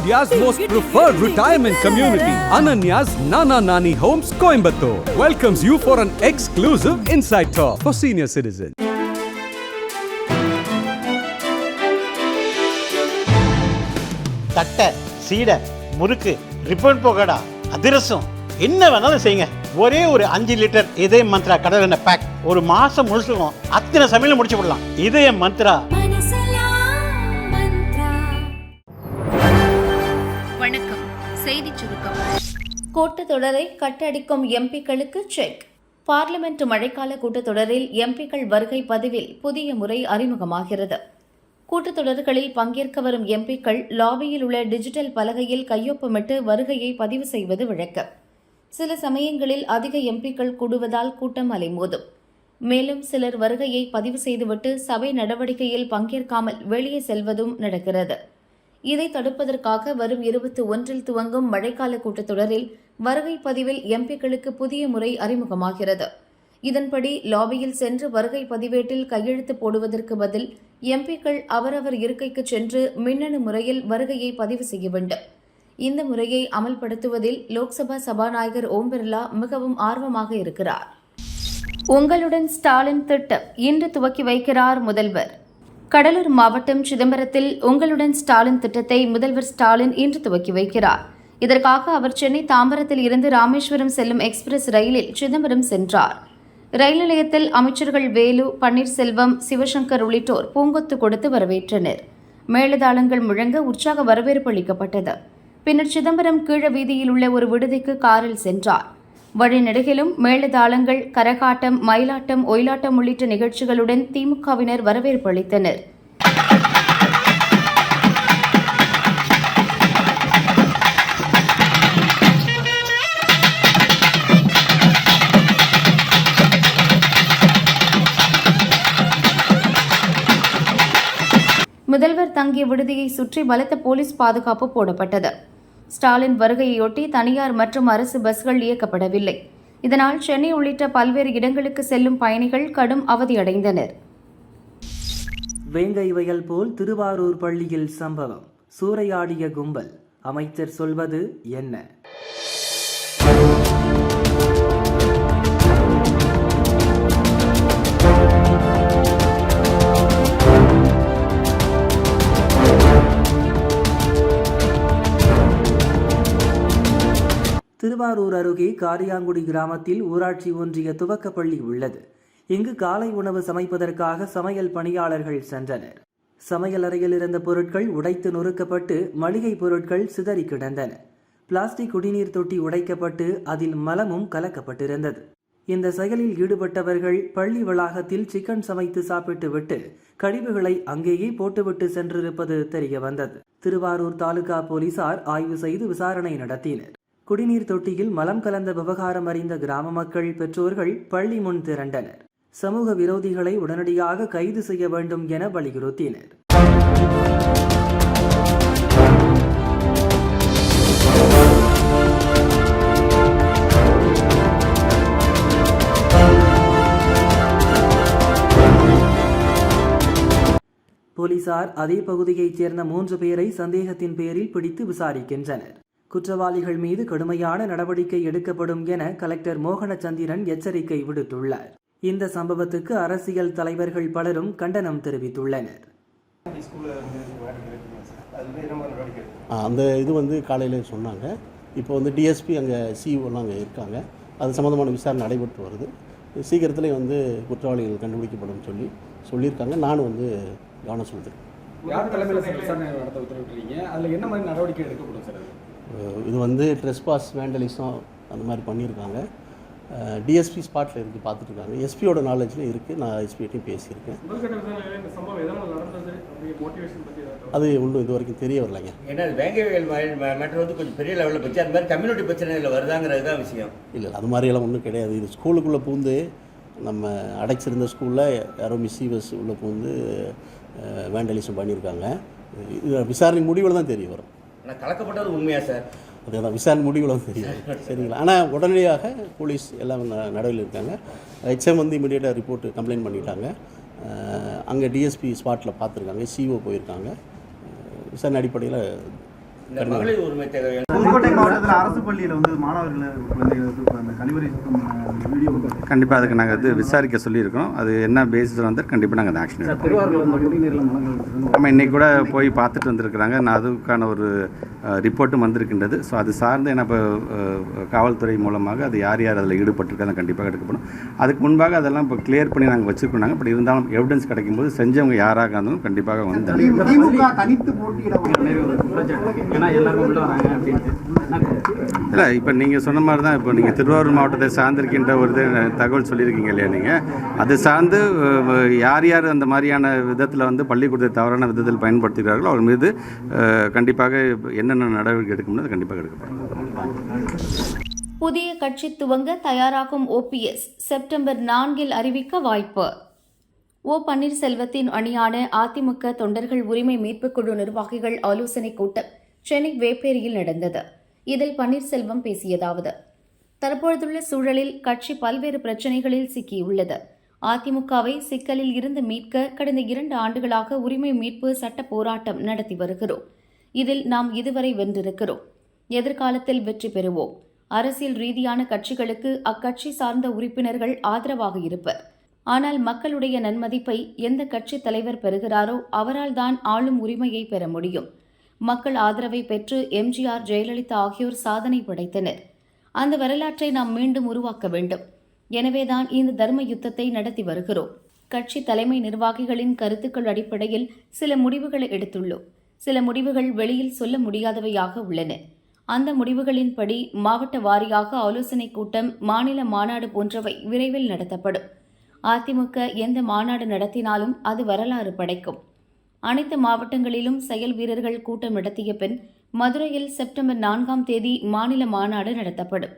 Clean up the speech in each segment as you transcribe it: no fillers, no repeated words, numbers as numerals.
India's most preferred retirement community, Ananya's Nana Nani Homes, Coimbatore, welcomes you for an exclusive inside tour for senior citizens. தட்டை, சீடை, முறுக்கு, ribbon போகடா, அதிரசம் என்ன வேணாலும் செய்யுங்க. ஒரே ஒரு 5 லிட்டர் இதய மந்த்ரா கடல் எண்ணெய் பேக் ஒரு மாசம் முழுசுக்கும் அத்தனை சமையல முடிச்சு விடலாம். இதய மந்த்ரா. வணக்கம். செய்தி சுருக்கம். கூட்டத்தொடரை கட்டடிக்கும் எம்பிக்களுக்கு செக். பார்லிமெண்ட் மழைக்கால கூட்டத்தொடரில் எம்பிக்கள் வருகை பதிவில் புதிய முறை அறிமுகமாகிறது. கூட்டத்தொடர்களில் பங்கேற்க வரும் எம்பிக்கள் லாபியில் உள்ள டிஜிட்டல் பலகையில் கையொப்பமிட்டு வருகையை பதிவு செய்வது வழக்கம். சில சமயங்களில் அதிக எம்பிக்கள் கூடுவதால் கூட்டம் அலைமோதும். மேலும் சிலர் வருகையை பதிவு செய்துவிட்டு சபை நடவடிக்கையில் பங்கேற்காமல் வெளியே செல்வதும் நடக்கிறது. இதை தடுப்பதற்காக வரும் 21 துவங்கும் மழைக்கால கூட்டத்தொடரில் வருகை பதிவில் எம்பிக்களுக்கு புதிய முறை அறிமுகமாகிறது. இதன்படி லாபியில் சென்று வருகை பதிவேட்டில் கையெழுத்து போடுவதற்கு பதில் எம்பிக்கள் அவரவர் இருக்கைக்கு சென்று மின்னணு முறையில் வருகையை பதிவு செய்ய வேண்டும். இந்த முறையை அமல்படுத்துவதில் லோக்சபா சபாநாயகர் ஓம் பிர்லா மிகவும் ஆர்வமாக இருக்கிறார். உங்களுடன் ஸ்டாலின் திட்டம் இன்று துவக்கி வைக்கிறார் முதல்வர். கடலூர் மாவட்டம் சிதம்பரத்தில் உங்களுடன் ஸ்டாலின் திட்டத்தை முதல்வர் ஸ்டாலின் இன்று துவக்கி வைக்கிறார். இதற்காக அவர் சென்னை தாம்பரத்தில் இருந்து ராமேஸ்வரம் செல்லும் எக்ஸ்பிரஸ் ரயிலில் சிதம்பரம் சென்றார். ரயில் நிலையத்தில் அமைச்சர்கள் வேலு, பன்னீர்செல்வம், சிவசங்கர் உள்ளிட்டோர் பூங்கொத்து கொடுத்து வரவேற்றனர். மேளதாளங்கள் முழங்க உற்சாக வரவேற்பு அளிக்கப்பட்டது. பின்னர் சிதம்பரம் கீழ வீதியில் உள்ள ஒரு விடுதிக்கு காரில் சென்றார். வழிநெடுகிலும் மேளதாளங்கள், கரகாட்டம், மயிலாட்டம், ஒயிலாட்டம் உள்ளிட்ட நிகழ்ச்சிகளுடன் திமுகவினர் வரவேற்பு அளித்தனர். முதல்வர் தங்கிய விடுதியை சுற்றி பலத்த போலீஸ் பாதுகாப்பு போடப்பட்டது. ஸ்டாலின் வருகையொட்டி தனியார் மற்றும் அரசு பஸ்கள் இயக்கப்படவில்லை. இதனால் சென்னை உள்ளிட்ட பல்வேறு இடங்களுக்கு செல்லும் பயணிகள் கடும் அவதியடைந்தனர். வேங்கை வயல் போல் திருவாரூர் பள்ளியில் சம்பவம். சூறையாடிய கும்பல். அமைச்சர் சொல்வது என்ன? திருவாரூர் அருகே காரியாங்குடி கிராமத்தில் ஊராட்சி ஒன்றிய துவக்கப்பள்ளி உள்ளது. இங்கு காலை உணவு சமைப்பதற்காக சமையல் பணியாளர்கள் சென்றனர். சமையல் அறையில் இருந்த பொருட்கள் உடைத்து நொறுக்கப்பட்டு மளிகை பொருட்கள் சிதறி கிடந்தன. பிளாஸ்டிக் குடிநீர் தொட்டி உடைக்கப்பட்டு அதில் மலமும் கலக்கப்பட்டிருந்தது. இந்த செயலில் ஈடுபட்டவர்கள் பள்ளி வளாகத்தில் சிக்கன் சமைத்து சாப்பிட்டுவிட்டு கழிவுகளை அங்கேயே போட்டுவிட்டு சென்றிருப்பது தெரிய வந்தது. திருவாரூர் தாலுகா போலீசார் ஆய்வு செய்து விசாரணை நடத்தினர். குடிநீர் தொட்டியில் மலம் கலந்த விவகாரம் அறிந்த கிராம மக்கள், பெற்றோர்கள் பள்ளி முன் திரண்டனர். சமூக விரோதிகளை உடனடியாக கைது செய்ய வேண்டும் என வலியுறுத்தினர். போலீசார் அதே பகுதியைச் சேர்ந்த 3 பேரை சந்தேகத்தின் பேரில் பிடித்து விசாரிக்கின்றனர். குற்றவாளிகள் மீது கடுமையான நடவடிக்கை எடுக்கப்படும் என கலெக்டர் மோகனச்சந்திரன் எச்சரிக்கை விடுத்துள்ளார். இந்த சம்பவத்துக்கு அரசியல் தலைவர்கள் பலரும் கண்டனம் தெரிவித்துள்ளனர். அந்த இது காலையில் சொன்னாங்க. இப்போ டிஎஸ்பி அங்கே சிஇஓலாம் அங்கே இருக்காங்க. அது சம்மந்தமான விசாரணை நடைபெற்று வருது. சீக்கிரத்தில் குற்றவாளிகள் கண்டுபிடிக்கப்படும் சொல்லியிருக்காங்க. நானும் கவனம் செலுத்துறேன். யார் தலைமையில் விசாரணை நடத்த உத்தரவிட்டுறீங்க? அதில் என்ன மாதிரி நடவடிக்கை எடுக்கப்படும் சார்? இது ட்ரெஸ்பாஸ், வேண்டலிசம் அந்த மாதிரி பண்ணியிருக்காங்க. டிஎஸ்பி ஸ்பாட்டில் இருக்குது, பார்த்துட்ருக்காங்க. எஸ்பியோட நாலேஜில் இருக்குது. நான் எஸ்பிகிட்டையும் பேசியிருக்கேன். அது ஒன்றும் இது வரைக்கும் தெரிய வரலைங்க. ஏன்னா வேங்கைகள் மேட்டர் கொஞ்சம் பெரிய லெவலில் போச்சு. அது மாதிரி கம்யூனிட்டி பிரச்சனைகள் வருதாங்கிறது தான் விஷயம். இல்லை, அது மாதிரியெல்லாம் ஒன்றும் கிடையாது. இது ஸ்கூலுக்குள்ளே பூந்து நம்ம அடைச்சிருந்த ஸ்கூலில் யாரோ மிஸ்ஸீவஸ் உள்ளே பூந்து வேண்டலிசம் பண்ணியிருக்காங்க. இது விசாரணை முடிவில் தான் தெரிய வரும். ஆனால் கலக்கப்பட்டது உண்மையா சார்? அதுதான் விசாரணை முடிவில் தெரியும். சரிங்களா? ஆனால் உடனடியாக போலீஸ் எல்லாம் நடவடிக்கை இருக்காங்க. ஹெச்எம் இமீடியட்டாக ரிப்போர்ட்டு கம்ப்ளைண்ட் பண்ணிட்டாங்க. அங்கே டிஎஸ்பி ஸ்பாட்டில் பார்த்துருக்காங்க. சிஓ போயிருக்காங்க. விசாரணை அடிப்படையில் இந்த மகளிர் உரிமை தொகை புதுக்கோட்டை மாவட்டத்தில் அரசு பள்ளியில் வந்து மாணவர்கள் குழந்தைகளுக்கு அந்த கழிவறை சுத்தம் வீடியோ கண்டிப்பாக அதுக்கு நாங்கள் விசாரிக்க சொல்லியிருக்கோம். அது என்ன பேசிஸ் வந்து கண்டிப்பாக நாங்கள் அந்த ஆக்ஷன் எடுப்போம். திருவாரூர் குடிநீரில் மலங்கள் நம்ம இன்றைக்கி கூட போய் பார்த்துட்டு வந்திருக்கிறாங்க. நான் அதுக்கான ஒரு ரிப்போர்ட்டும் வந்திருக்கின்றது. ஸோ அது சார்ந்து என்ன இப்போ காவல்துறை மூலமாக அது யார் யார் அதில் ஈடுபட்டிருக்காங்க கண்டிப்பாக எடுக்கப்படும். அதுக்கு முன்பாக அதெல்லாம் இப்போ கிளியர் பண்ணி நாங்கள் வச்சுருக்கோம். அப்படி இருந்தாலும் எவிடன்ஸ் கிடைக்கும்போது செஞ்சவங்க யாராக இருந்தாலும் கண்டிப்பாக வந்து தனித்து போட்டியிட இல்லை இப்போ நீங்கள் சொன்ன மாதிரி தான். இப்போ நீங்கள் திருவாரூர் மாவட்டத்தை சார்ந்திருக்கின்ற ஒரு தகவல் சொல்லியிருக்கீங்க இல்லையா? நீங்கள் அது சார்ந்து யார் யார் அந்த மாதிரியான விதத்தில் வந்து பள்ளிக்கூடத்தை தவறான விதத்தில் பயன்படுத்துகிறார்களோ அவர் மீது கண்டிப்பாக என்னென்ன நடவடிக்கை எடுக்கணும்னு அது கண்டிப்பாக எடுக்கப்படும். புதிய கட்சி துவங்க தயாராகும் ஓபிஎஸ் செப்டம்பர் 4 அறிவிக்க வாய்ப்பு. ஓ பன்னீர்செல்வத்தின் அணியான அதிமுக தொண்டர்கள் உரிமை மீட்புக் குழு நிர்வாகிகள் ஆலோசனைக் கூட்டம் சென்னை வேப்பேரியில் நடந்தது. இதில் பன்னீர்செல்வம் பேசியதாவது: தற்பொழுதுள்ள சூழலில் கட்சி பல்வேறு பிரச்சினைகளில் சிக்கியுள்ளது. அதிமுகவை சிக்கலில் இருந்து மீட்க கடந்த 2 ஆண்டுகளாக உரிமை மீட்பு சட்ட போராட்டம் நடத்தி வருகிறோம். இதில் நாம் இதுவரை வென்றிருக்கிறோம். எதிர்காலத்தில் வெற்றி பெறுவோம். அரசியல் ரீதியான கட்சிகளுக்கு அக்கட்சி சார்ந்த உறுப்பினர்கள் ஆதரவாக இருப்பர். ஆனால் மக்களுடைய நன்மதிப்பை எந்த கட்சி தலைவர் பெறுகிறாரோ அவரால் தான் ஆளும் உரிமையை பெற முடியும். மக்கள் ஆதரவை பெற்று எம்ஜிஆர், ஜெயலலிதா ஆகியோர் சாதனை படைத்தனர். அந்த வரலாற்றை நாம் மீண்டும் உருவாக்க வேண்டும். எனவேதான் இந்த தர்ம யுத்தத்தை நடத்தி வருகிறோம். கட்சி தலைமை நிர்வாகிகளின் கருத்துக்கள் அடிப்படையில் சில முடிவுகளை எடுத்துள்ளோம். சில முடிவுகள் வெளியில் சொல்ல முடியாதவையாக உள்ளன. அந்த முடிவுகளின்படி மாவட்ட வாரியாக ஆலோசனைக் கூட்டம், மாநில மாநாடு போன்றவை விரைவில் நடத்தப்படும். அதிமுக எந்த மாநாடு நடத்தினாலும் அது வரலாறு படைக்கும். அனைத்து மாவட்டங்களிலும் செயல் வீரர்கள் கூட்டம் நடத்திய பின் மதுரையில் செப்டம்பர் 4 மாநில மாநாடு நடத்தப்படும்.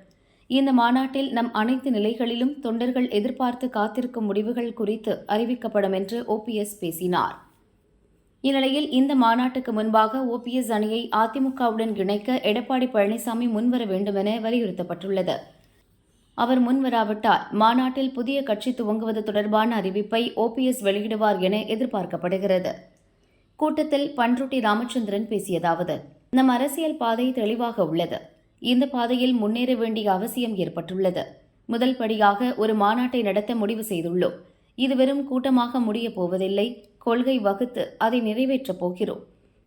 இந்த மாநாட்டில் நம் அனைத்து நிலைகளிலும் தொண்டர்கள் எதிர்பார்த்து காத்திருக்கும் முடிவுகள் குறித்து அறிவிக்கப்படும் என்று ஓபிஎஸ் பேசினார். இந்நிலையில் இந்த மாநாட்டுக்கு முன்பாக ஓபிஎஸ் அணியை அதிமுகவுடன் இணைக்க எடப்பாடி பழனிசாமி முன்வர வேண்டுமென வலியுறுத்தப்பட்டுள்ளது. அவர் முன்வராவிட்டால் மாநாட்டில் புதிய கட்சி துவங்குவது தொடர்பான அறிவிப்பை ஓபிஎஸ் வெளியிடுவார் என எதிர்பார்க்கப்படுகிறது. கூட்டத்தில் பன்ருட்டி ராமச்சந்திரன் பேசியதாவது: நம் அரசியல் பாதை தெளிவாக உள்ளது. இந்த பாதையில் முன்னேற வேண்டிய அவசியம் ஏற்பட்டுள்ளது. முதல் படியாக ஒரு மாநாட்டை நடத்த முடிவு செய்துள்ளோம். இது வெறும் கூட்டமாக முடியப் போவதில்லை. கொள்கை வகுத்து அதை நிறைவேற்றப் போகிறோம்.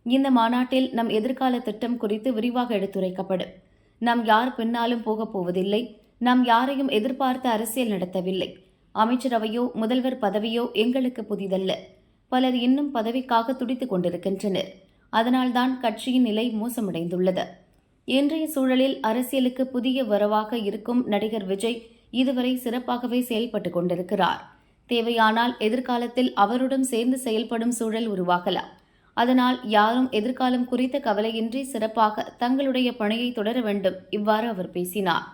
இந்த மாநாட்டில் நம் எதிர்கால திட்டம் குறித்து விரிவாக எடுத்துரைக்கப்படும். நாம் யார் பின்னாலும் போகப் போவதில்லை. நாம் யாரையும் எதிர்பார்த்து அரசியல் நடத்தவில்லை. அமைச்சரவையோ முதல்வர் பதவியோ எங்களுக்கு புதிதல்ல. பலர் இன்னும் பதவிக்காக துடித்துக் கொண்டிருக்கின்றனர். அதனால்தான் கட்சியின் நிலை மோசமடைந்துள்ளது. இன்றைய சூழலில் அரசியலுக்கு புதிய வரவாக இருக்கும் நடிகர் விஜய் இதுவரை சிறப்பாகவே செயல்பட்டுக் கொண்டிருக்கிறார். தேவையானால் எதிர்காலத்தில் அவருடன் சேர்ந்து செயல்படும் சூழல் உருவாகலாம். அதனால் யாரும் எதிர்காலம் குறித்த கவலையின்றி சிறப்பாக தங்களுடைய பணியை தொடர வேண்டும். இவ்வாறு அவர் பேசினார்.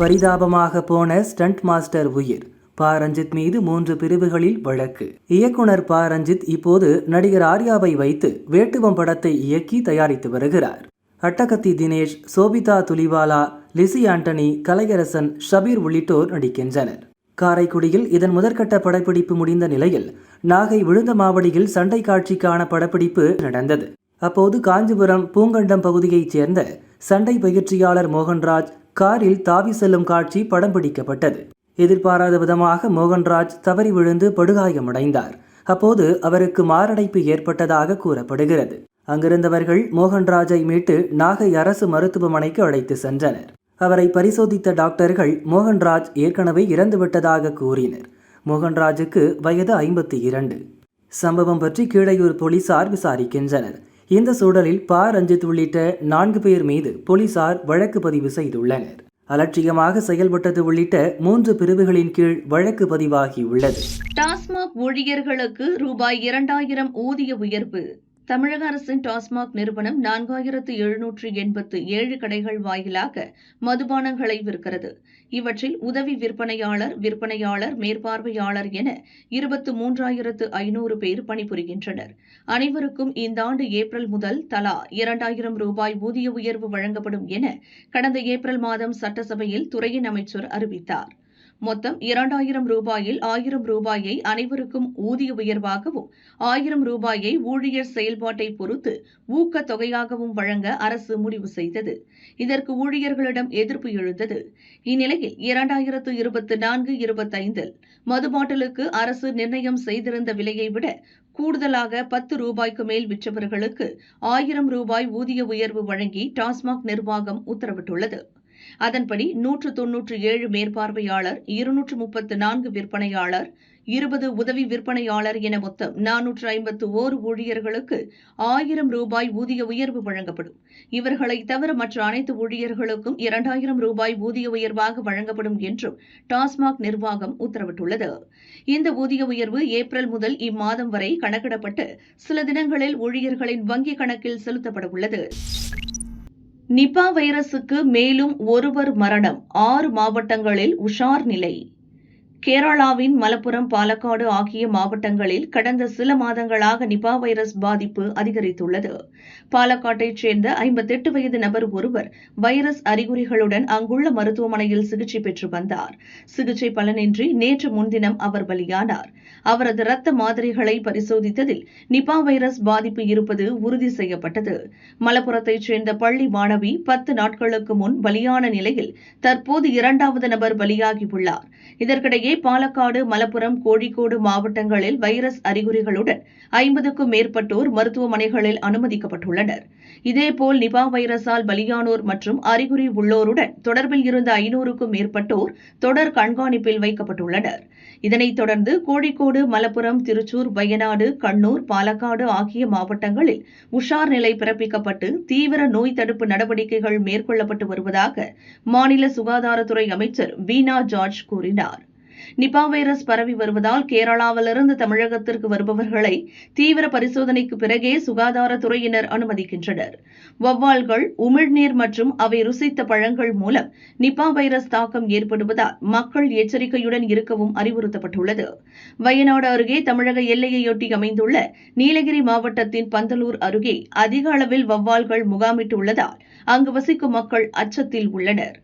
பரிதாபமாக போன ஸ்டண்ட் மாஸ்டர் உயிர். ப. ரஞ்சித் மீது 3 பிரிவுகளில் வழக்கு. இயக்குனர் ப. ரஞ்சித் இப்போது நடிகர் ஆர்யாவை வைத்து வேட்டுவம் படத்தை இயக்கி தயாரித்து வருகிறார். அட்டகத்தி தினேஷ், சோபிதா துலிவாலா, லிசி ஆண்டனி, கலையரசன், ஷபீர் உள்ளிட்டோர் நடிக்கின்றனர். காரைக்குடியில் இதன் முதற்கட்ட படப்பிடிப்பு முடிந்த நிலையில் நாகை விழுந்தமாவடியில் சண்டை காட்சிக்கான படப்பிடிப்பு நடந்தது. அப்போது காஞ்சிபுரம் பூங்கண்டம் பகுதியைச் சேர்ந்த சண்டை பயிற்சியாளர் மோகன்ராஜ் காரில் தாவி செல்லும் காட்சி படம் பிடிக்கப்பட்டது. எதிர்பாராத விதமாக மோகன்ராஜ் தவறி விழுந்து படுகாயமடைந்தார். அப்போது அவருக்கு மாரடைப்பு ஏற்பட்டதாக கூறப்படுகிறது. அங்கிருந்தவர்கள் மோகன்ராஜை மீட்டு நாகை அரசு மருத்துவமனைக்கு அழைத்து சென்றனர். அவரை பரிசோதித்த டாக்டர்கள் மோகன்ராஜ் ஏற்கனவே இறந்துவிட்டதாக கூறினர். மோகன்ராஜுக்கு வயது 52. சம்பவம் பற்றி கீழையூர் போலீசார் விசாரிக்கின்றனர். இந்த சூழலில் ப. ரஞ்சித் உள்ளிட்ட 4 பேர் மீது போலீசார் வழக்கு பதிவு செய்துள்ளனர். அலட்சியமாக செயல்பட்டது உள்ளிட்ட 3 பிரிவுகளின் கீழ் வழக்கு பதிவாகியுள்ளது. டாஸ்மாக் ஊழியர்களுக்கு ரூபாய் 2000 ஊதிய உயர்வு. தமிழக அரசின் டாஸ்மாக் நிறுவனம் 4787 கடைகள் வாயிலாக மதுபானங்களை விற்கிறது. இவற்றில் உதவி விற்பனையாளர், மேற்பார்வையாளர் என 23500 பேர் பணிபுரிகின்றனர். அனைவருக்கும் இந்த ஆண்டு ஏப்ரல் முதல் தலா 2000 ரூபாய் ஊதிய உயர்வு வழங்கப்படும் என கடந்த ஏப்ரல் மாதம் சட்டசபையில் துறையின் அமைச்சர் அறிவித்தார். மொத்தம் 2000 ரூபாயில் 1000 ரூபாயை அனைவருக்கும் ஊதிய உயர்வாகவும் 1000 ரூபாயை ஊழியர் செயல்பாட்டை பொறுத்து ஊக்கத் தொகையாகவும் வழங்க அரசு முடிவு செய்தது. இதற்கு ஊழியர்களிடம் எதிர்ப்பு எழுந்தது. இந்நிலையில் 2024-25 மது பாட்டிலுக்கு அரசு நிர்ணயம் செய்திருந்த விலையை விட கூடுதலாக 10 ரூபாய்க்கு மேல் விற்றவர்களுக்கு 1000 ரூபாய் ஊதிய உயர்வு வழங்கி டாஸ்மாக் நிர்வாகம் உத்தரவிட்டுள்ளது. அதன்படி 197 மேற்பார்வையாளர், 234 விற்பனையாளர், 20 உதவி விற்பனையாளர் என மொத்தம் 451 ஊழியர்களுக்கு 1000 ரூபாய் ஊதிய உயர்வு வழங்கப்படும். இவர்களை தவிர மற்ற அனைத்து ஊழியர்களுக்கும் 2000 ரூபாய் ஊதிய உயர்வாக வழங்கப்படும் என்றும் டாஸ்மாக் நிர்வாகம் உத்தரவிட்டுள்ளது. இந்த ஊதிய உயர்வு ஏப்ரல் முதல் இம்மாதம் வரை கணக்கிடப்பட்டு சில தினங்களில் ஊழியர்களின் வங்கிக் கணக்கில் செலுத்தப்பட உள்ளது. நிபா வைரசுக்கு மேலும் ஒருவர் மரணம், 6 மாவட்டங்களில் உஷார் நிலை. கேரளாவின் மலப்புரம், பாலக்காடு ஆகிய மாவட்டங்களில் கடந்த சில மாதங்களாக நிபா வைரஸ் பாதிப்பு அதிகரித்துள்ளது. பாலக்காட்டைச் சேர்ந்த 58 வயது நபர் ஒருவர் வைரஸ் அறிகுறிகளுடன் அங்குள்ள மருத்துவமனையில் சிகிச்சை பெற்று வந்தார். சிகிச்சை பலனின்றி நேற்று முன்தினம் அவர் பலியானார். அவரது இரத்த மாதிரிகளை பரிசோதித்ததில் நிபா வைரஸ் பாதிப்பு இருப்பது உறுதி செய்யப்பட்டது. மலப்புரத்தைச் சேர்ந்த பள்ளி மாணவி 10 நாட்களுக்கு முன் பலியான நிலையில் தற்போது 2வது நபர் பலியாகியுள்ளார். இதற்கிடையே பாலக்காடு, மலப்புரம், கோழிக்கோடு மாவட்டங்களில் வைரஸ் அறிகுறிகளுடன் 50க்கும் மேற்பட்டோர் மருத்துவமனைகளில் அனுமதிக்கப்பட்டுள்ளனர். இதேபோல் நிபா வைரஸால் பலியானோர் மற்றும் அறிகுறி உள்ளோருடன் தொடர்பில் இருந்த 500க்கும் மேற்பட்டோர் தொடர் கண்காணிப்பில் வைக்கப்பட்டுள்ளனர். இதனைத் தொடர்ந்து கோழிக்கோடு, மலப்புரம், திருச்சூர், வயநாடு, கண்ணூர், பாலக்காடு ஆகிய மாவட்டங்களில் உஷார் நிலை பிறப்பிக்கப்பட்டு தீவிர நோய் தடுப்பு நடவடிக்கைகள் மேற்கொள்ளப்பட்டு வருவதாக மாநில சுகாதாரத்துறை அமைச்சர் வீணா ஜார்ஜ் கூறினார். நிபா வைரஸ் பரவி வருவதால் கேரளாவிலிருந்து தமிழகத்திற்கு வருபவர்களை தீவிர பரிசோதனைக்கு பிறகே சுகாதாரத்துறையினர் அனுமதிக்கின்றனர். வௌவால்கள், உமிழ்நீர் மற்றும் அவை ருசித்த பழங்கள் மூலம் நிபா வைரஸ் தாக்கம் ஏற்படுவதால் மக்கள் எச்சரிக்கையுடன் இருக்கவும் அறிவுறுத்தப்பட்டுள்ளது. வயநாடு அருகே தமிழக எல்லையையொட்டி அமைந்துள்ள நீலகிரி மாவட்டத்தின் பந்தலூர் அருகே அதிக அளவில் வௌவால்கள் முகாமிட்டுள்ளதால் அங்கு வசிக்கும் மக்கள் அச்சத்தில் உள்ளனர்.